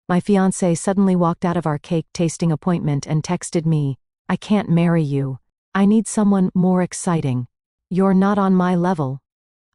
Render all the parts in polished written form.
My fiancé suddenly walked out of our cake tasting appointment and texted me, "I can't marry you. I need someone more exciting. You're not on my level."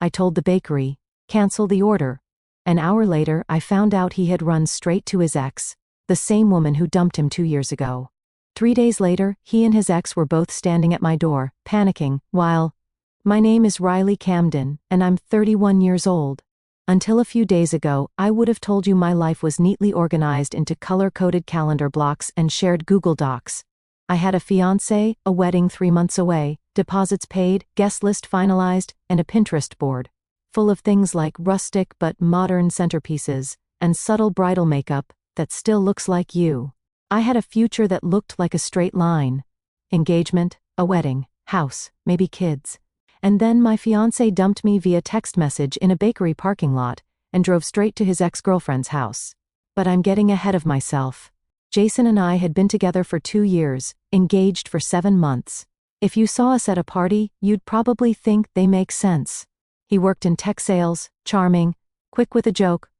I told the bakery, "Cancel the order." An hour later, I found out he had run straight to his ex, the same woman who dumped him 2 years ago. 3 days later, he and his ex were both standing at my door, panicking, while, "My name is Riley Camden, and I'm 31 years old. Until a few days ago, I would have told you my life was neatly organized into color-coded calendar blocks and shared Google Docs. I had a fiancé, a wedding 3 months away, deposits paid, guest list finalized, and a Pinterest board, full of things like rustic but modern centerpieces, and subtle bridal makeup that still looks like you. I had a future that looked like a straight line. Engagement, a wedding, house, maybe kids. And then my fiancé dumped me via text message in a bakery parking lot and drove straight to his ex-girlfriend's house. But I'm getting ahead of myself. Jason and I had been together for 2 years, engaged for 7 months. If you saw us at a party, you'd probably think they make sense. He worked in tech sales, charming, quick with a joke,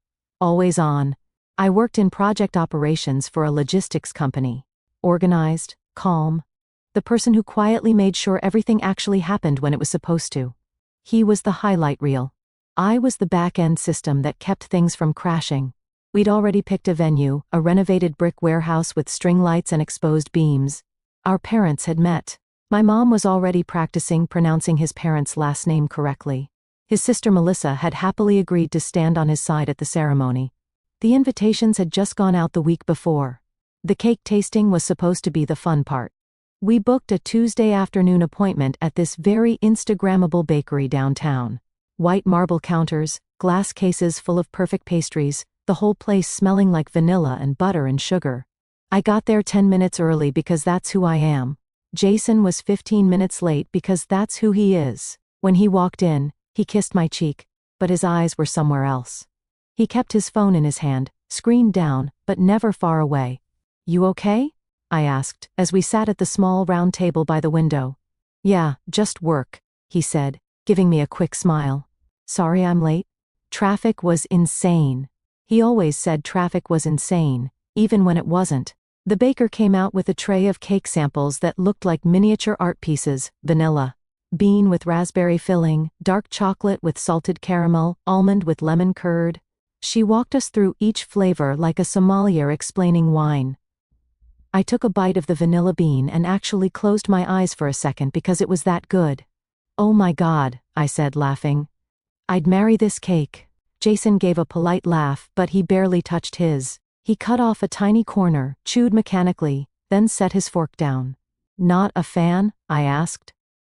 always on. I worked in project operations for a logistics company. Organized, calm. The person who quietly made sure everything actually happened when it was supposed to. He was the highlight reel. I was the back-end system that kept things from crashing. We'd already picked a venue, a renovated brick warehouse with string lights and exposed beams. Our parents had met. My mom was already practicing pronouncing his parents' last name correctly. His sister Melissa had happily agreed to stand on his side at the ceremony. The invitations had just gone out the week before. The cake tasting was supposed to be the fun part. We booked a Tuesday afternoon appointment at this very Instagrammable bakery downtown. White marble counters, glass cases full of perfect pastries, the whole place smelling like vanilla and butter and sugar. I got there 10 minutes early because that's who I am. Jason was 15 minutes late because that's who he is. When he walked in, he kissed my cheek, but his eyes were somewhere else. He kept his phone in his hand, screen down, but never far away. "You okay?" I asked, as we sat at the small round table by the window. "Yeah, just work," he said, giving me a quick smile. "Sorry I'm late." Traffic was insane. He always said traffic was insane, even when it wasn't. The baker came out with a tray of cake samples that looked like miniature art pieces: vanilla bean with raspberry filling, dark chocolate with salted caramel, almond with lemon curd. She walked us through each flavor like a sommelier explaining wine. I took a bite of the vanilla bean and actually closed my eyes for a second because it was that good. "Oh my God," I said, laughing. "I'd marry this cake." Jason gave a polite laugh, but he barely touched his. He cut off a tiny corner, chewed mechanically, then set his fork down. "Not a fan?" I asked.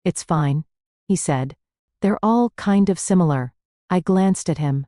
"It's fine," he said. "They're all kind of similar." I glanced at him.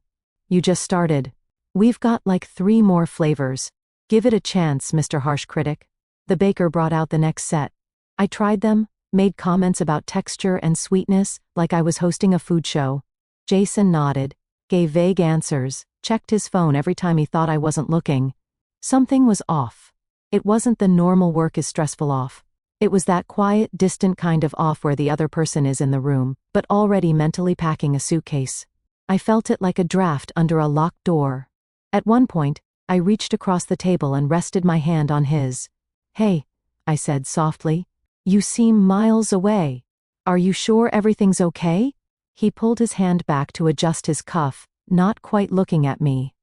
"You just started. We've got like 3 more flavors. Give it a chance, Mr. Harsh Critic." The baker brought out the next set. I tried them, made comments about texture and sweetness, like I was hosting a food show. Jason nodded, gave vague answers, checked his phone every time he thought I wasn't looking. Something was off. It wasn't the normal work is stressful off. It was that quiet, distant kind of off where the other person is in the room, but already mentally packing a suitcase. I felt it like a draft under a locked door. At one point, I reached across the table and rested my hand on his. "Hey," I said softly. "You seem miles away. Are you sure everything's okay?" He pulled his hand back to adjust his cuff, not quite looking at me.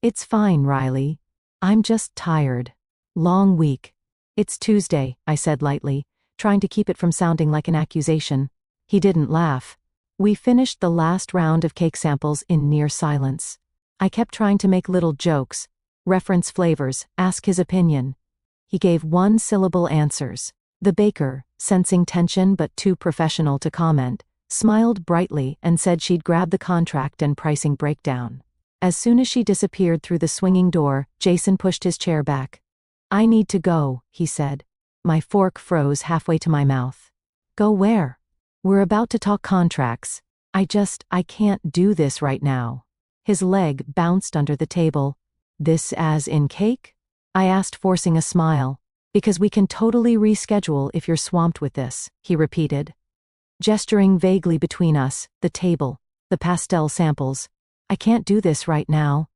"It's fine, Riley. I'm just tired. Long week." "It's Tuesday," I said lightly, trying to keep it from sounding like an accusation. He didn't laugh. We finished the last round of cake samples in near silence. I kept trying to make little jokes, reference flavors, ask his opinion. He gave one-syllable answers. The baker, sensing tension but too professional to comment, smiled brightly and said she'd grab the contract and pricing breakdown. As soon as she disappeared through the swinging door, Jason pushed his chair back. "I need to go," he said. My fork froze halfway to my mouth. "Go where?" "We're about to talk contracts. I can't do this right now." His leg bounced under the table. "This as in cake?" I asked, forcing a smile. "Because we can totally reschedule if you're swamped with this," he repeated. Gesturing vaguely between us, the table, the pastel samples. "I can't do this right now."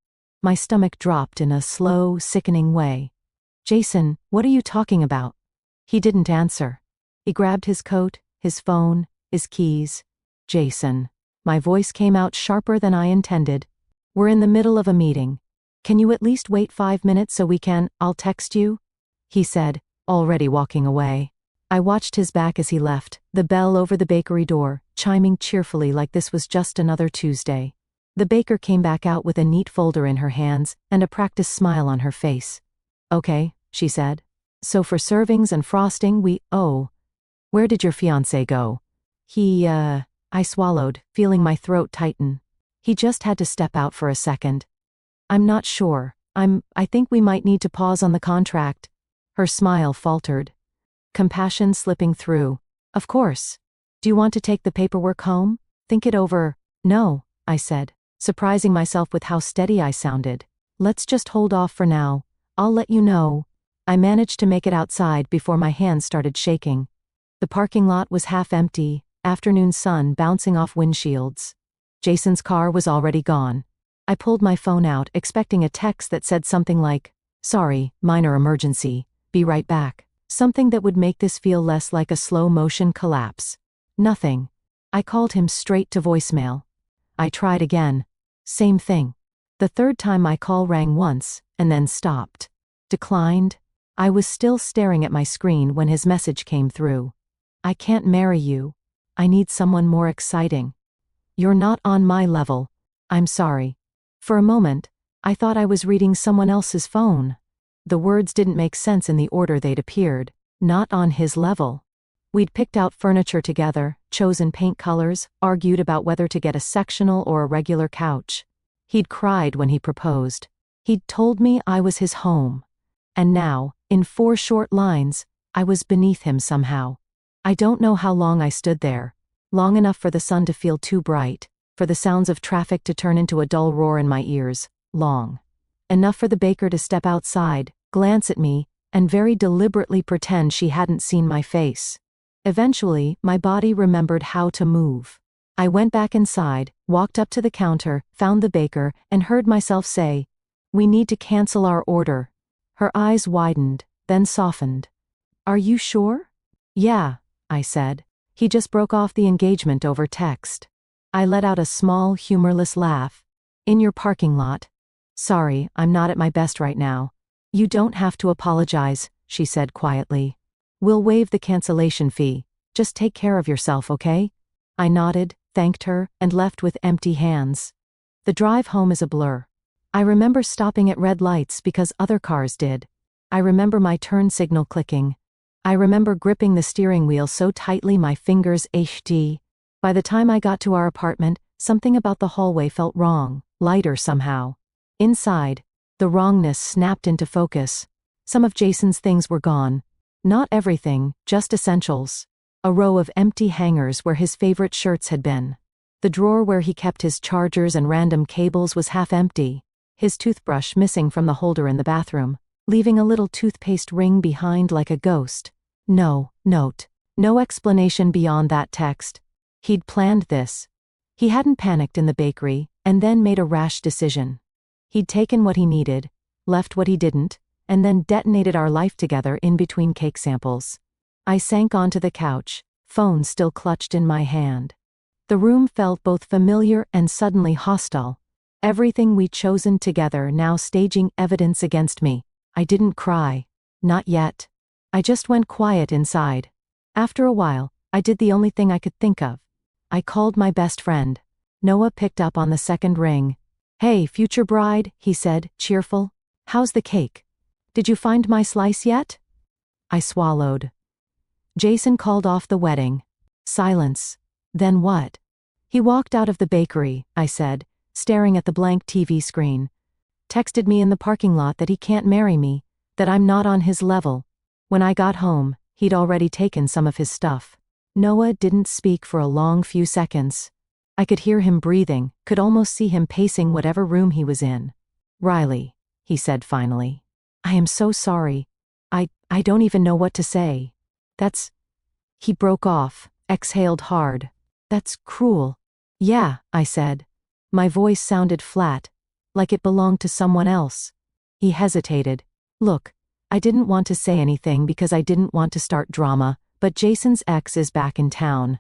My stomach dropped in a slow, sickening way. Jason, what are you talking about? He didn't answer. He grabbed his coat, his phone, his keys. Jason. My voice came out sharper than I intended. We're in the middle of a meeting. Can you at least wait 5 minutes so we can, I'll text you? He said, already walking away. I watched his back as he left, the bell over the bakery door, chiming cheerfully like this was just another Tuesday. The baker came back out with a neat folder in her hands and a practiced smile on her face. Okay, she said. So for servings and frosting where did your fiancé go? I swallowed, feeling my throat tighten. He just had to step out for a second. I'm not sure. I think we might need to pause on the contract. Her smile faltered. Compassion slipping through. Of course. Do you want to take the paperwork home? Think it over. No, I said, surprising myself with how steady I sounded. Let's just hold off for now. I'll let you know. I managed to make it outside before my hands started shaking. The parking lot was half empty, afternoon sun bouncing off windshields. Jason's car was already gone. I pulled my phone out, expecting a text that said something like, "Sorry, minor emergency, be right back." Something that would make this feel less like a slow-motion collapse. Nothing. I called him straight to voicemail. I tried again. Same thing. The third time my call rang once, and then stopped. Declined. I was still staring at my screen when his message came through. I can't marry you. I need someone more exciting. You're not on my level. I'm sorry. For a moment, I thought I was reading someone else's phone. The words didn't make sense in the order they'd appeared. Not on his level. We'd picked out furniture together, chosen paint colors, argued about whether to get a sectional or a regular couch. He'd cried when he proposed. He'd told me I was his home. And now, in 4 short lines, I was beneath him somehow. I don't know how long I stood there. Long enough for the sun to feel too bright, for the sounds of traffic to turn into a dull roar in my ears. Long. Enough for the baker to step outside, glance at me, and very deliberately pretend she hadn't seen my face. Eventually, my body remembered how to move. I went back inside, walked up to the counter, found the baker, and heard myself say, "We need to cancel our order." Her eyes widened, then softened. "Are you sure?" "Yeah," I said. He just broke off the engagement over text. I let out a small, humorless laugh. "In your parking lot." "Sorry, I'm not at my best right now." "You don't have to apologize," she said quietly. "We'll waive the cancellation fee. Just take care of yourself, okay?" I nodded, thanked her, and left with empty hands. The drive home is a blur. I remember stopping at red lights because other cars did. I remember my turn signal clicking. I remember gripping the steering wheel so tightly my fingers ached. By the time I got to our apartment, something about the hallway felt wrong, lighter somehow. Inside, the wrongness snapped into focus. Some of Jason's things were gone. Not everything, just essentials. A row of empty hangers where his favorite shirts had been. The drawer where he kept his chargers and random cables was half empty. His toothbrush missing from the holder in the bathroom, leaving a little toothpaste ring behind like a ghost. No note. No explanation beyond that text. He'd planned this. He hadn't panicked in the bakery, and then made a rash decision. He'd taken what he needed, left what he didn't, and then detonated our life together in between cake samples. I sank onto the couch, phone still clutched in my hand. The room felt both familiar and suddenly hostile. Everything we'd chosen together now staging evidence against me. I didn't cry. Not yet. I just went quiet inside. After a while, I did the only thing I could think of. I called my best friend. Noah picked up on the second ring. "Hey, future bride," he said, cheerful. "How's the cake? Did you find my slice yet?" I swallowed. Jason called off the wedding. Silence. Then what? He walked out of the bakery, I said, staring at the blank TV screen. Texted me in the parking lot that he can't marry me, that I'm not on his level. When I got home, he'd already taken some of his stuff. Noah didn't speak for a long few seconds. I could hear him breathing, could almost see him pacing whatever room he was in. "Riley," he said finally. "I am so sorry. I don't even know what to say. That's..." He broke off, exhaled hard. "That's cruel." "Yeah," I said. My voice sounded flat. like it belonged to someone else. He hesitated. Look, I didn't want to say anything because I didn't want to start drama, but Jason's ex is back in town.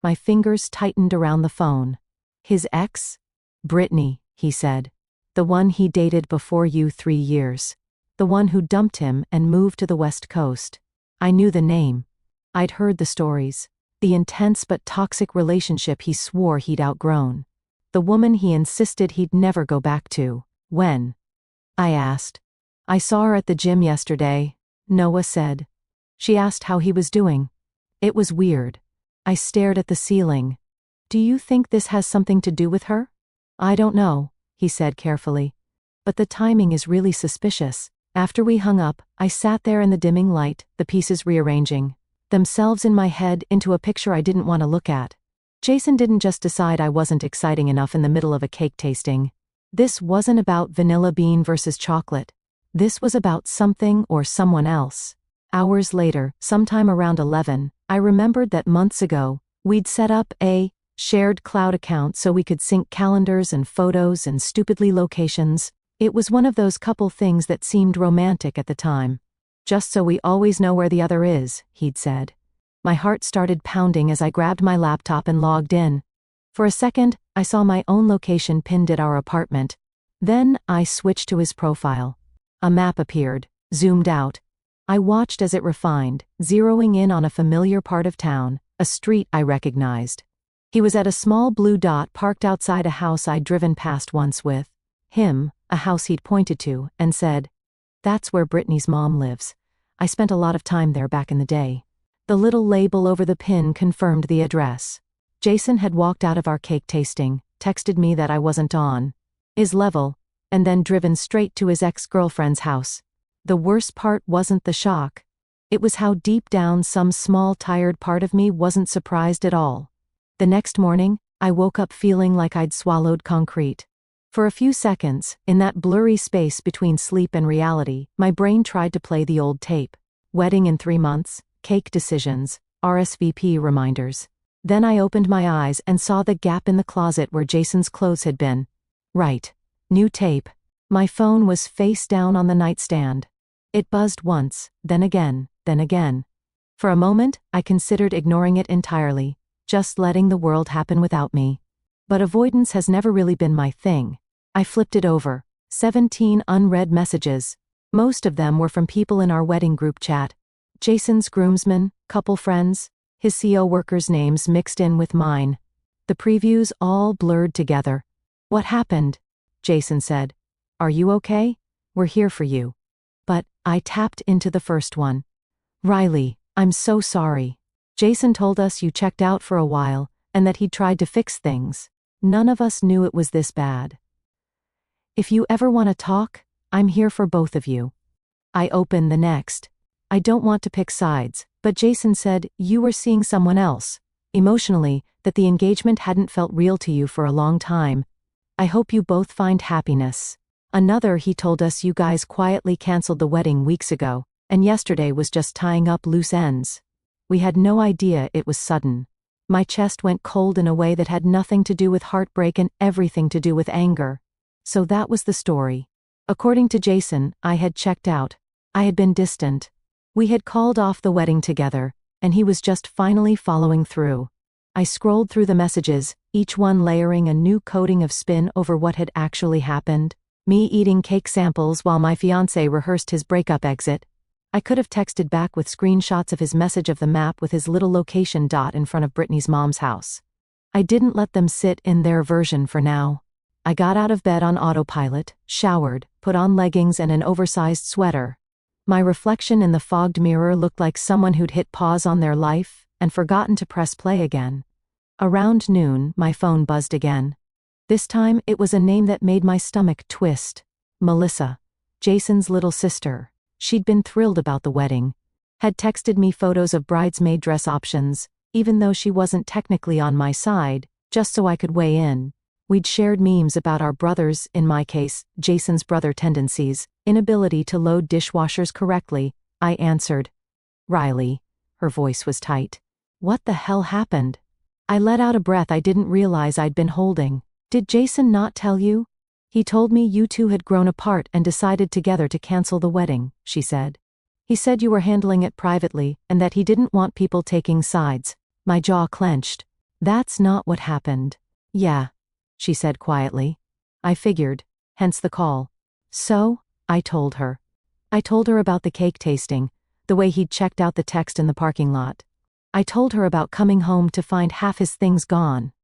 My fingers tightened around the phone. His ex? Brittany, he said. The one he dated before you 3 years. The one who dumped him and moved to the West Coast. I knew the name. I'd heard the stories. The intense but toxic relationship he swore he'd outgrown. The woman he insisted he'd never go back to. When? I asked. I saw her at the gym yesterday, Noah said. She asked how he was doing. It was weird. I stared at the ceiling. Do you think this has something to do with her? I don't know, he said carefully. But the timing is really suspicious. After we hung up, I sat there in the dimming light, the pieces rearranging themselves in my head into a picture I didn't want to look at. Jason didn't just decide I wasn't exciting enough in the middle of a cake tasting. This wasn't about vanilla bean versus chocolate. This was about something or someone else. Hours later, sometime around 11, I remembered that months ago, we'd set up a shared cloud account so we could sync calendars and photos and stupidly locations. It was one of those couple things that seemed romantic at the time. Just so we always know where the other is, he'd said. My heart started pounding as I grabbed my laptop and logged in. For a second, I saw my own location pinned at our apartment. Then, I switched to his profile. A map appeared, zoomed out. I watched as it refined, zeroing in on a familiar part of town, a street I recognized. He was at a small blue dot parked outside a house I'd driven past once with him, a house he'd pointed to, and said, "That's where Brittany's mom lives. I spent a lot of time there back in the day." The little label over the pin confirmed the address. Jason had walked out of our cake tasting, texted me that I wasn't on his level, and then driven straight to his ex-girlfriend's house. The worst part wasn't the shock. It was how deep down some small tired part of me wasn't surprised at all. The next morning, I woke up feeling like I'd swallowed concrete. For a few seconds, in that blurry space between sleep and reality, my brain tried to play the old tape. Wedding in 3 months, cake decisions, RSVP reminders. Then I opened my eyes and saw the gap in the closet where Jason's clothes had been. Right. New tape. My phone was face down on the nightstand. It buzzed once, then again, then again. For a moment, I considered ignoring it entirely, just letting the world happen without me. But avoidance has never really been my thing. I flipped it over. 17 unread messages. Most of them were from people in our wedding group chat. Jason's groomsmen, couple friends, his CO workers' names mixed in with mine. The previews all blurred together. "What happened?" Jason said. "Are you okay? We're here for you." But I tapped into the first one. "Riley, I'm so sorry. Jason told us you checked out for a while, and that he'd tried to fix things. None of us knew it was this bad. If you ever want to talk, I'm here for both of you." I opened the next. "I don't want to pick sides, but Jason said you were seeing someone else. Emotionally, that the engagement hadn't felt real to you for a long time. I hope you both find happiness." Another, he told us you guys quietly canceled the wedding weeks ago, and yesterday was just tying up loose ends. We had no idea it was sudden. My chest went cold in a way that had nothing to do with heartbreak and everything to do with anger. So that was the story. According to Jason, I had checked out. I had been distant. We had called off the wedding together, and he was just finally following through. I scrolled through the messages, each one layering a new coating of spin over what had actually happened. Me eating cake samples while my fiancé rehearsed his breakup exit. I could have texted back with screenshots of his message of the map with his little location dot in front of Brittany's mom's house. I didn't let them sit in their version for now. I got out of bed on autopilot, showered, put on leggings and an oversized sweater. My reflection in the fogged mirror looked like someone who'd hit pause on their life and forgotten to press play again. Around noon, my phone buzzed again. This time, it was a name that made my stomach twist. Melissa. Jason's little sister. She'd been thrilled about the wedding. Had texted me photos of bridesmaid dress options, even though she wasn't technically on my side, just so I could weigh in. We'd shared memes about our brothers, in my case, Jason's brother tendencies, inability to load dishwashers correctly. I answered. "Riley." Her voice was tight. "What the hell happened?" I let out a breath I didn't realize I'd been holding. "Did Jason not tell you?" He told me you two had grown apart and decided together to cancel the wedding, she said. He said you were handling it privately and that he didn't want people taking sides. My jaw clenched. That's not what happened. Yeah, she said quietly. I figured, hence the call. So, I told her. I told her about the cake tasting, the way he'd checked out the text in the parking lot. I told her about coming home to find half his things gone.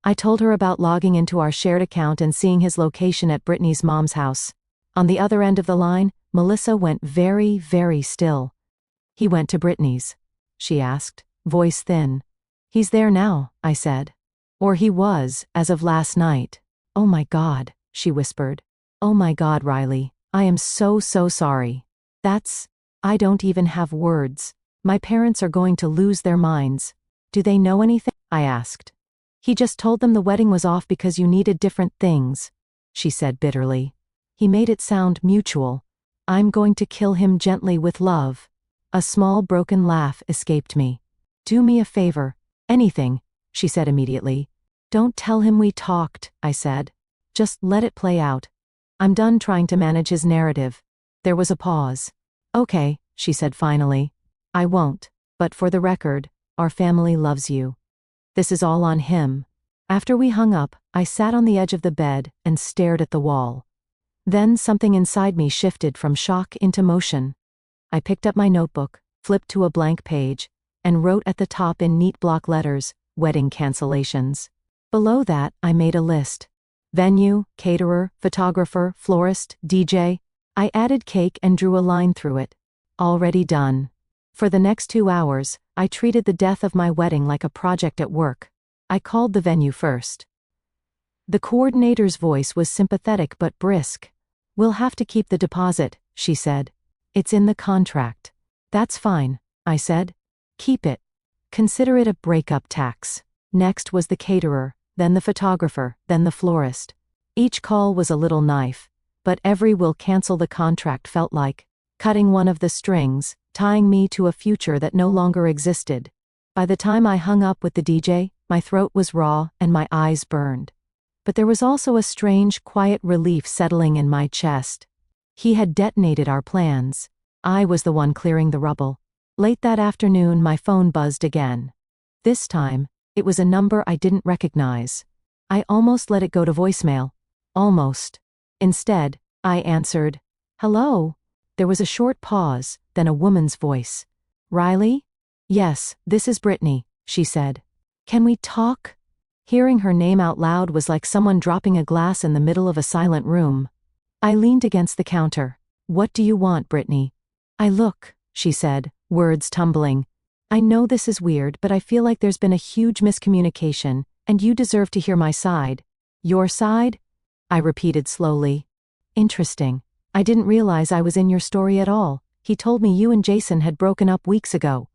I told her about logging into our shared account and seeing his location at Brittany's mom's house. On the other end of the line, Melissa went very, very still. He went to Brittany's, she asked, voice thin. He's there now, I said. Or he was, as of last night. Oh my God, she whispered. Oh my God, Riley, I am so sorry. I don't even have words. My parents are going to lose their minds. Do they know anything? I asked. He just told them the wedding was off because you needed different things, she said bitterly. He made it sound mutual. I'm going to kill him gently with love. A small broken laugh escaped me. Do me a favor. Anything, she said immediately. Don't tell him we talked, I said. Just let it play out. I'm done trying to manage his narrative. There was a pause. Okay, she said finally. I won't, but for the record, our family loves you. This is all on him. After we hung up, I sat on the edge of the bed and stared at the wall. Then something inside me shifted from shock into motion. I picked up my notebook, flipped to a blank page, and wrote at the top in neat block letters, wedding cancellations. Below that, I made a list. Venue, caterer, photographer, florist, DJ. I added cake and drew a line through it. Already done. For the next 2 hours, I treated the death of my wedding like a project at work. I called the venue first. The coordinator's voice was sympathetic but brisk. We'll have to keep the deposit, she said. It's in the contract. That's fine, I said. Keep it. Consider it a breakup tax. Next was the caterer, then the photographer, then the florist. Each call was a little knife, but every "will cancel the contract" felt like cutting one of the strings, tying me to a future that no longer existed. By the time I hung up with the DJ, my throat was raw and my eyes burned. But there was also a strange, quiet relief settling in my chest. He had detonated our plans. I was the one clearing the rubble. Late that afternoon, my phone buzzed again. This time, it was a number I didn't recognize. I almost let it go to voicemail. Almost. Instead, I answered, "Hello?" There was a short pause, then a woman's voice. "Riley?" "Yes, this is Brittany," she said. "Can we talk?" Hearing her name out loud was like someone dropping a glass in the middle of a silent room. I leaned against the counter. "What do you want, Brittany?" Look," she said, words tumbling. "I know this is weird, but I feel like there's been a huge miscommunication, and you deserve to hear my side." "Your side?" I repeated slowly. "Interesting. I didn't realize I was in your story at all. He told me you and Jason had broken up weeks ago."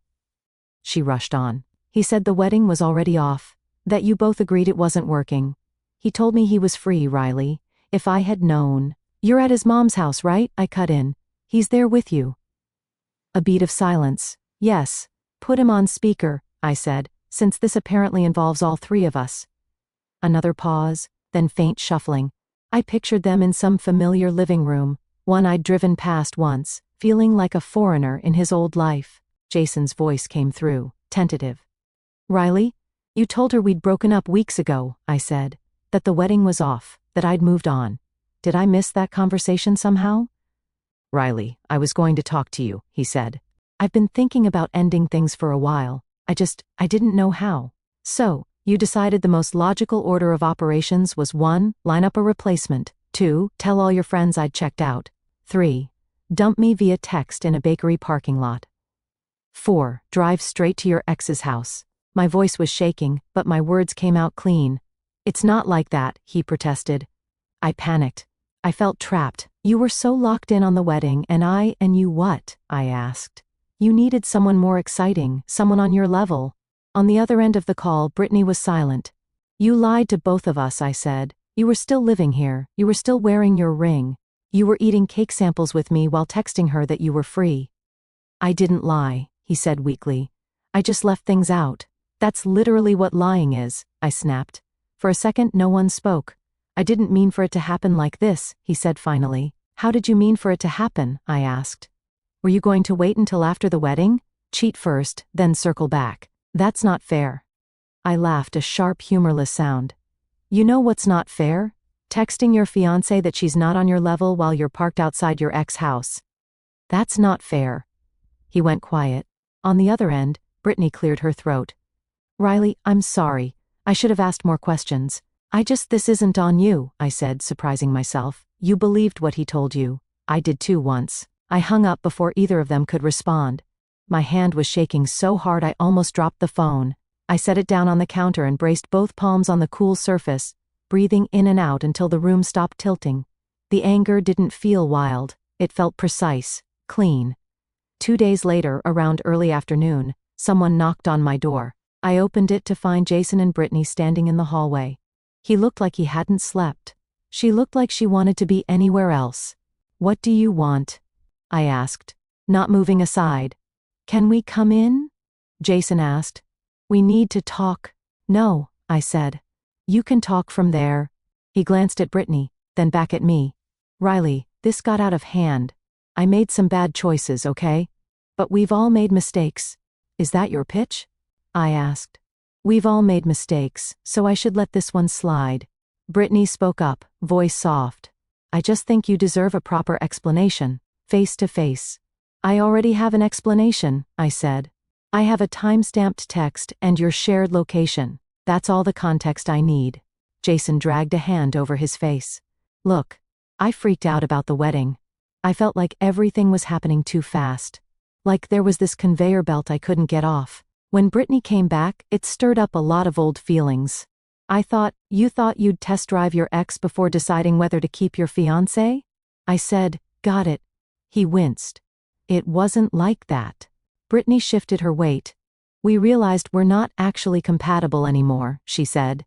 She rushed on. "He said the wedding was already off, that you both agreed it wasn't working. He told me he was free, Riley. If I had known." "You're at his mom's house, right?" I cut in. "He's there with you." A beat of silence. "Yes. Put him on speaker," I said, "since this apparently involves all three of us." Another pause, then faint shuffling. I pictured them in some familiar living room, one I'd driven past once, feeling like a foreigner in his old life. Jason's voice came through, tentative. "Riley, you told her we'd broken up weeks ago," I said. "That the wedding was off, that I'd moved on. Did I miss that conversation somehow?" "Riley, I was going to talk to you," he said. "I've been thinking about ending things for a while. I didn't know how." "So, you decided the most logical order of operations was 1. Line up a replacement, 2. Tell all your friends I'd checked out, 3. Dump me via text in a bakery parking lot, 4. Drive straight to your ex's house." My voice was shaking, but my words came out clean. "It's not like that," he protested. I panicked. I felt trapped. "You were so locked in on the wedding, and you what?" I asked. "You needed someone more exciting, someone on your level." On the other end of the call, Brittany was silent. "You lied to both of us," I said. "You were still living here. You were still wearing your ring. You were eating cake samples with me while texting her that you were free." "I didn't lie," he said weakly. "I just left things out." "That's literally what lying is," I snapped. For a second, no one spoke. I didn't mean for it to happen like this, he said finally. How did you mean for it to happen? I asked. Were you going to wait until after the wedding? Cheat first, then circle back. That's not fair. I laughed, a sharp, humorless sound. You know what's not fair? Texting your fiancé that she's not on your level while you're parked outside your ex-house. That's not fair. He went quiet. On the other end, Brittany cleared her throat. Riley, I'm sorry. I should have asked more questions. This isn't on you, I said, surprising myself. You believed what he told you. I did too once. I hung up before either of them could respond. My hand was shaking so hard I almost dropped the phone. I set it down on the counter and braced both palms on the cool surface, breathing in and out until the room stopped tilting. The anger didn't feel wild. It felt precise, clean. 2 days later, around early afternoon, someone knocked on my door. I opened it to find Jason and Brittany standing in the hallway. He looked like he hadn't slept. She looked like she wanted to be anywhere else. What do you want? I asked, not moving aside. Can we come in? Jason asked. We need to talk. No, I said. You can talk from there. He glanced at Brittany, then back at me. Riley, this got out of hand. I made some bad choices, okay? But we've all made mistakes. Is that your pitch? I asked. We've all made mistakes, so I should let this one slide. Brittany spoke up, voice soft. I just think you deserve a proper explanation, face to face. I already have an explanation, I said. I have a time-stamped text and your shared location. That's all the context I need. Jason dragged a hand over his face. Look, I freaked out about the wedding. I felt like everything was happening too fast. Like there was this conveyor belt I couldn't get off. When Brittany came back, it stirred up a lot of old feelings. You thought you'd test drive your ex before deciding whether to keep your fiancé? I said, got it. He winced. It wasn't like that. Brittany shifted her weight. We realized we're not actually compatible anymore, she said.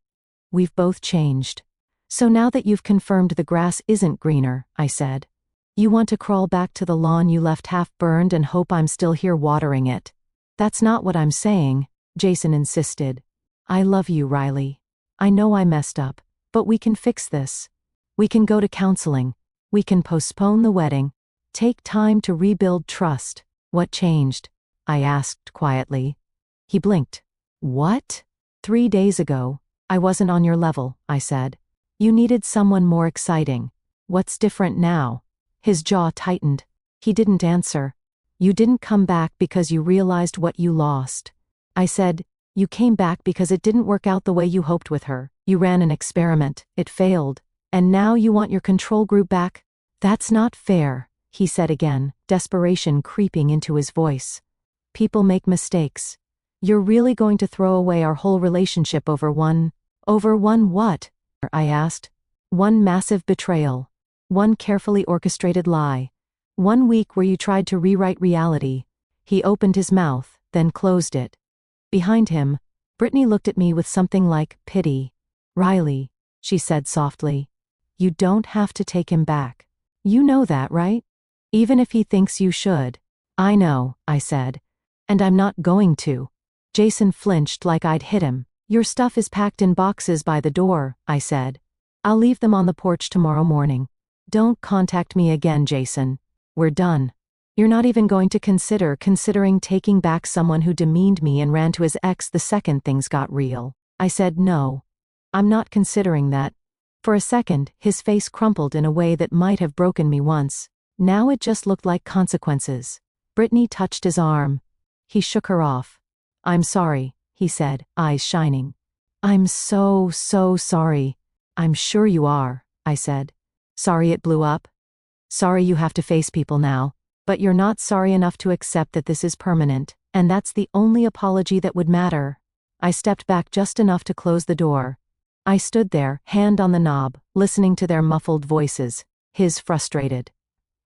We've both changed. So now that you've confirmed the grass isn't greener, I said. You want to crawl back to the lawn you left half burned and hope I'm still here watering it. That's not what I'm saying, Jason insisted. I love you, Riley. I know I messed up, but we can fix this. We can go to counseling. We can postpone the wedding. Take time to rebuild trust. What changed? I asked quietly. He blinked. What? 3 days ago, I wasn't on your level, I said. You needed someone more exciting. What's different now? His jaw tightened. He didn't answer. You didn't come back because you realized what you lost. I said, you came back because it didn't work out the way you hoped with her. You ran an experiment. It failed. And now you want your control group back? That's not fair, he said again, desperation creeping into his voice. People make mistakes. You're really going to throw away our whole relationship over one what? I asked. One massive betrayal. One carefully orchestrated lie. 1 week where you tried to rewrite reality. He opened his mouth, then closed it. Behind him, Brittany looked at me with something like pity. Riley, she said softly. You don't have to take him back. You know that, right? Even if he thinks you should. I know, I said. And I'm not going to. Jason flinched like I'd hit him. Your stuff is packed in boxes by the door, I said. I'll leave them on the porch tomorrow morning. Don't contact me again, Jason. We're done. You're not even going to considering taking back someone who demeaned me and ran to his ex the second things got real. I said no. I'm not considering that. For a second, his face crumpled in a way that might have broken me once. Now it just looked like consequences. Brittany touched his arm. He shook her off. I'm sorry, he said, eyes shining. I'm so sorry. I'm sure you are, I said. Sorry it blew up. Sorry you have to face people now. But you're not sorry enough to accept that this is permanent, and that's the only apology that would matter. I stepped back just enough to close the door. I stood there, hand on the knob, listening to their muffled voices, his frustrated,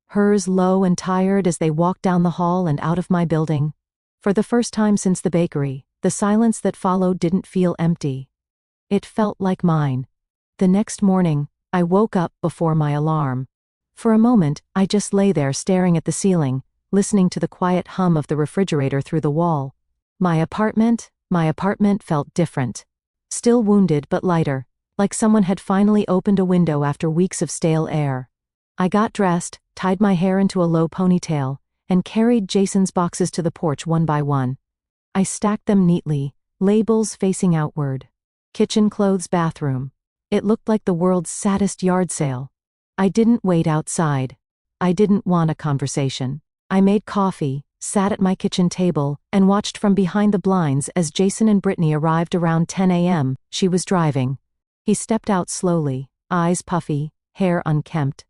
hers low and tired as they walked down the hall and out of my building. For the first time since the bakery, the silence that followed didn't feel empty. It felt like mine. The next morning, I woke up before my alarm. For a moment, I just lay there staring at the ceiling, listening to the quiet hum of the refrigerator through the wall. My apartment felt different. Still wounded but lighter, like someone had finally opened a window after weeks of stale air. I got dressed, tied my hair into a low ponytail, and carried Jason's boxes to the porch one by one. I stacked them neatly, labels facing outward. Kitchen clothes, bathroom. It looked like the world's saddest yard sale. I didn't wait outside. I didn't want a conversation. I made coffee, sat at my kitchen table, and watched from behind the blinds as Jason and Brittany arrived around 10 a.m. She was driving. He stepped out slowly, eyes puffy, hair unkempt.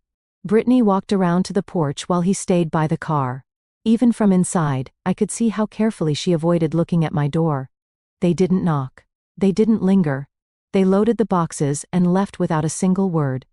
Brittany walked around to the porch while he stayed by the car. Even from inside, I could see how carefully she avoided looking at my door. They didn't knock. They didn't linger. They loaded the boxes and left without a single word.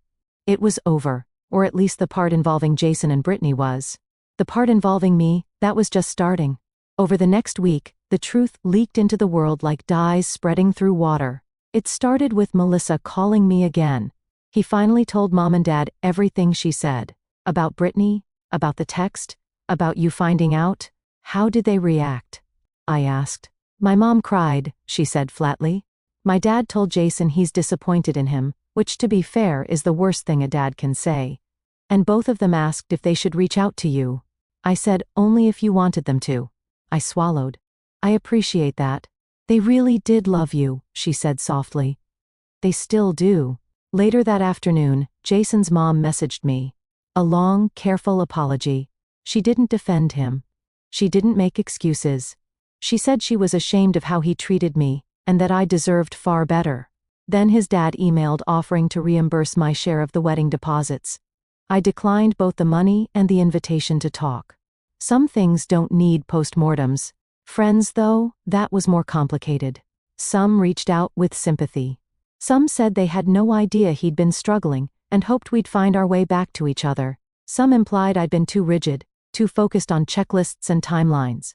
It was over, or at least the part involving Jason and Brittany was. The part involving me, that was just starting. Over the next week, the truth leaked into the world like dyes spreading through water. It started with Melissa calling me again. He finally told Mom and Dad everything she said. About Brittany, about the text, about you finding out. How did they react? I asked. My mom cried, she said flatly. My dad told Jason he's disappointed in him, which to be fair is the worst thing a dad can say. And both of them asked if they should reach out to you. I said, only if you wanted them to. I swallowed. I appreciate that. They really did love you, she said softly. They still do. Later that afternoon, Jason's mom messaged me. A long, careful apology. She didn't defend him. She didn't make excuses. She said she was ashamed of how he treated me, and that I deserved far better. Then his dad emailed offering to reimburse my share of the wedding deposits. I declined both the money and the invitation to talk. Some things don't need postmortems. Friends, though, that was more complicated. Some reached out with sympathy. Some said they had no idea he'd been struggling, and hoped we'd find our way back to each other. Some implied I'd been too rigid, too focused on checklists and timelines.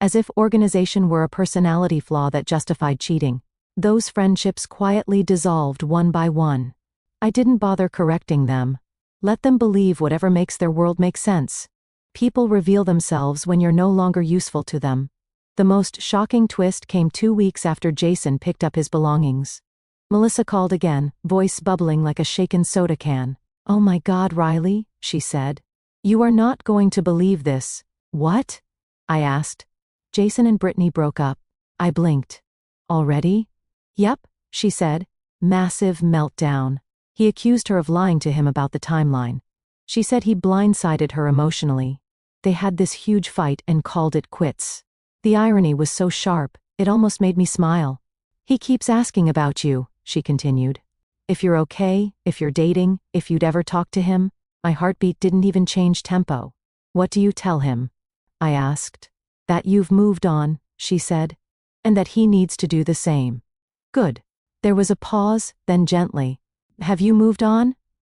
As if organization were a personality flaw that justified cheating. Those friendships quietly dissolved one by one. I didn't bother correcting them. Let them believe whatever makes their world make sense. People reveal themselves when you're no longer useful to them. The most shocking twist came 2 weeks after Jason picked up his belongings. Melissa called again, voice bubbling like a shaken soda can. Oh my God, Riley, she said. You are not going to believe this. What? I asked. Jason and Brittany broke up. I blinked. Already? Yep, she said. Massive meltdown. He accused her of lying to him about the timeline. She said he blindsided her emotionally. They had this huge fight and called it quits. The irony was so sharp, it almost made me smile. He keeps asking about you, she continued. If you're okay, if you're dating, if you'd ever talk to him. My heartbeat didn't even change tempo. What do you tell him? I asked. That you've moved on, she said. And that he needs to do the same. Good. There was a pause, then gently. Have you moved on?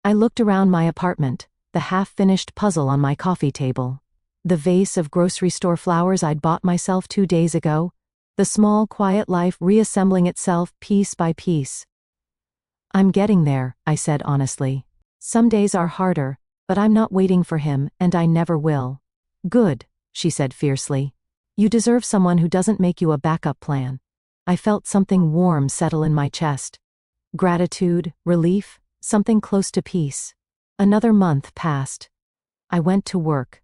I looked around my apartment, the half-finished puzzle on my coffee table. The vase of grocery store flowers I'd bought myself 2 days ago. The small, quiet life reassembling itself piece by piece. I'm getting there, I said honestly. Some days are harder, but I'm not waiting for him, and I never will. Good, she said fiercely. You deserve someone who doesn't make you a backup plan. I felt something warm settle in my chest. Gratitude, relief, something close to peace. Another month passed. I went to work.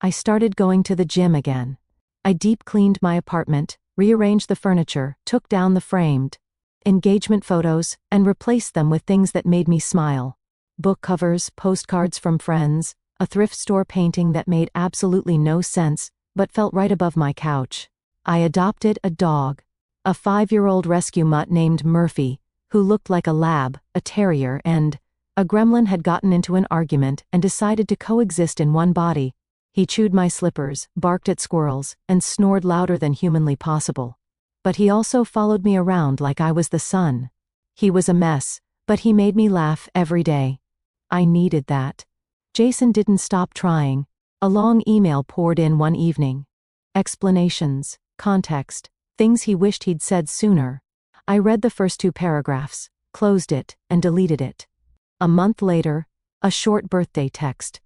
I started going to the gym again. I deep cleaned my apartment, rearranged the furniture, took down the framed engagement photos, and replaced them with things that made me smile. Book covers, postcards from friends, a thrift store painting that made absolutely no sense, but felt right above my couch. I adopted a dog. A 5-year-old rescue mutt named Murphy, who looked like a lab, a terrier, and a gremlin had gotten into an argument and decided to coexist in one body. He chewed my slippers, barked at squirrels, and snored louder than humanly possible. But he also followed me around like I was the sun. He was a mess, but he made me laugh every day. I needed that. Jason didn't stop trying. A long email poured in one evening. Explanations, context, things he wished he'd said sooner. I read the first 2 paragraphs, closed it, and deleted it. A month later, a short birthday text.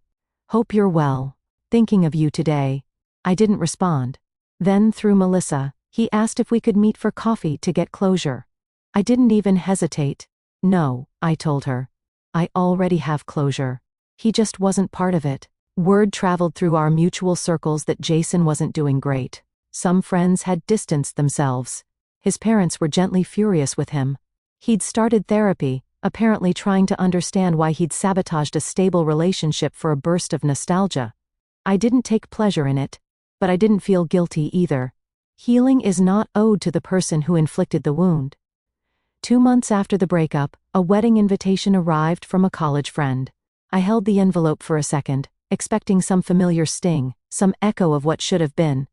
Hope you're well. Thinking of you today. I didn't respond. Then, through Melissa, he asked if we could meet for coffee to get closure. I didn't even hesitate. No, I told her. I already have closure. He just wasn't part of it. Word traveled through our mutual circles that Jason wasn't doing great. Some friends had distanced themselves. His parents were gently furious with him. He'd started therapy, apparently trying to understand why he'd sabotaged a stable relationship for a burst of nostalgia. I didn't take pleasure in it, but I didn't feel guilty either. Healing is not owed to the person who inflicted the wound. 2 months after the breakup, a wedding invitation arrived from a college friend. I held the envelope for a second, expecting some familiar sting, some echo of what should have been.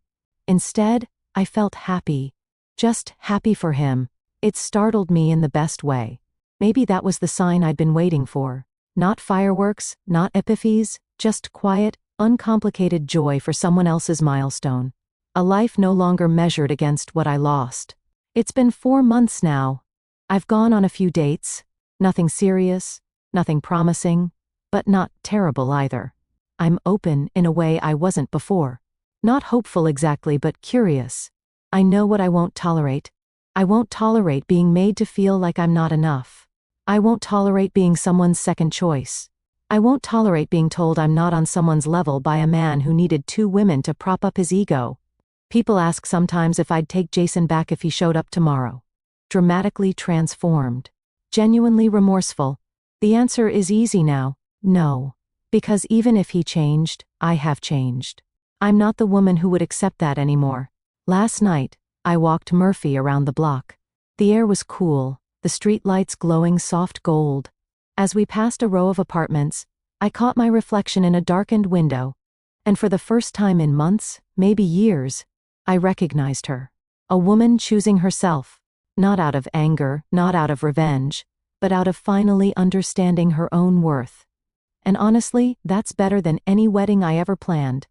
Instead, I felt happy. Just happy for him. It startled me in the best way. Maybe that was the sign I'd been waiting for. Not fireworks, not epiphies, just quiet, uncomplicated joy for someone else's milestone. A life no longer measured against what I lost. It's been 4 months now. I've gone on a few dates. Nothing serious, nothing promising, but not terrible either. I'm open in a way I wasn't before. Not hopeful exactly, but curious. I know what I won't tolerate. I won't tolerate being made to feel like I'm not enough. I won't tolerate being someone's second choice. I won't tolerate being told I'm not on someone's level by a man who needed 2 women to prop up his ego. People ask sometimes if I'd take Jason back if he showed up tomorrow. Dramatically transformed. Genuinely remorseful. The answer is easy now. No. Because even if he changed, I have changed. I'm not the woman who would accept that anymore. Last night, I walked Murphy around the block. The air was cool, the street lights glowing soft gold. As we passed a row of apartments, I caught my reflection in a darkened window, and for the first time in months, maybe years, I recognized her. A woman choosing herself, not out of anger, not out of revenge, but out of finally understanding her own worth. And honestly, that's better than any wedding I ever planned.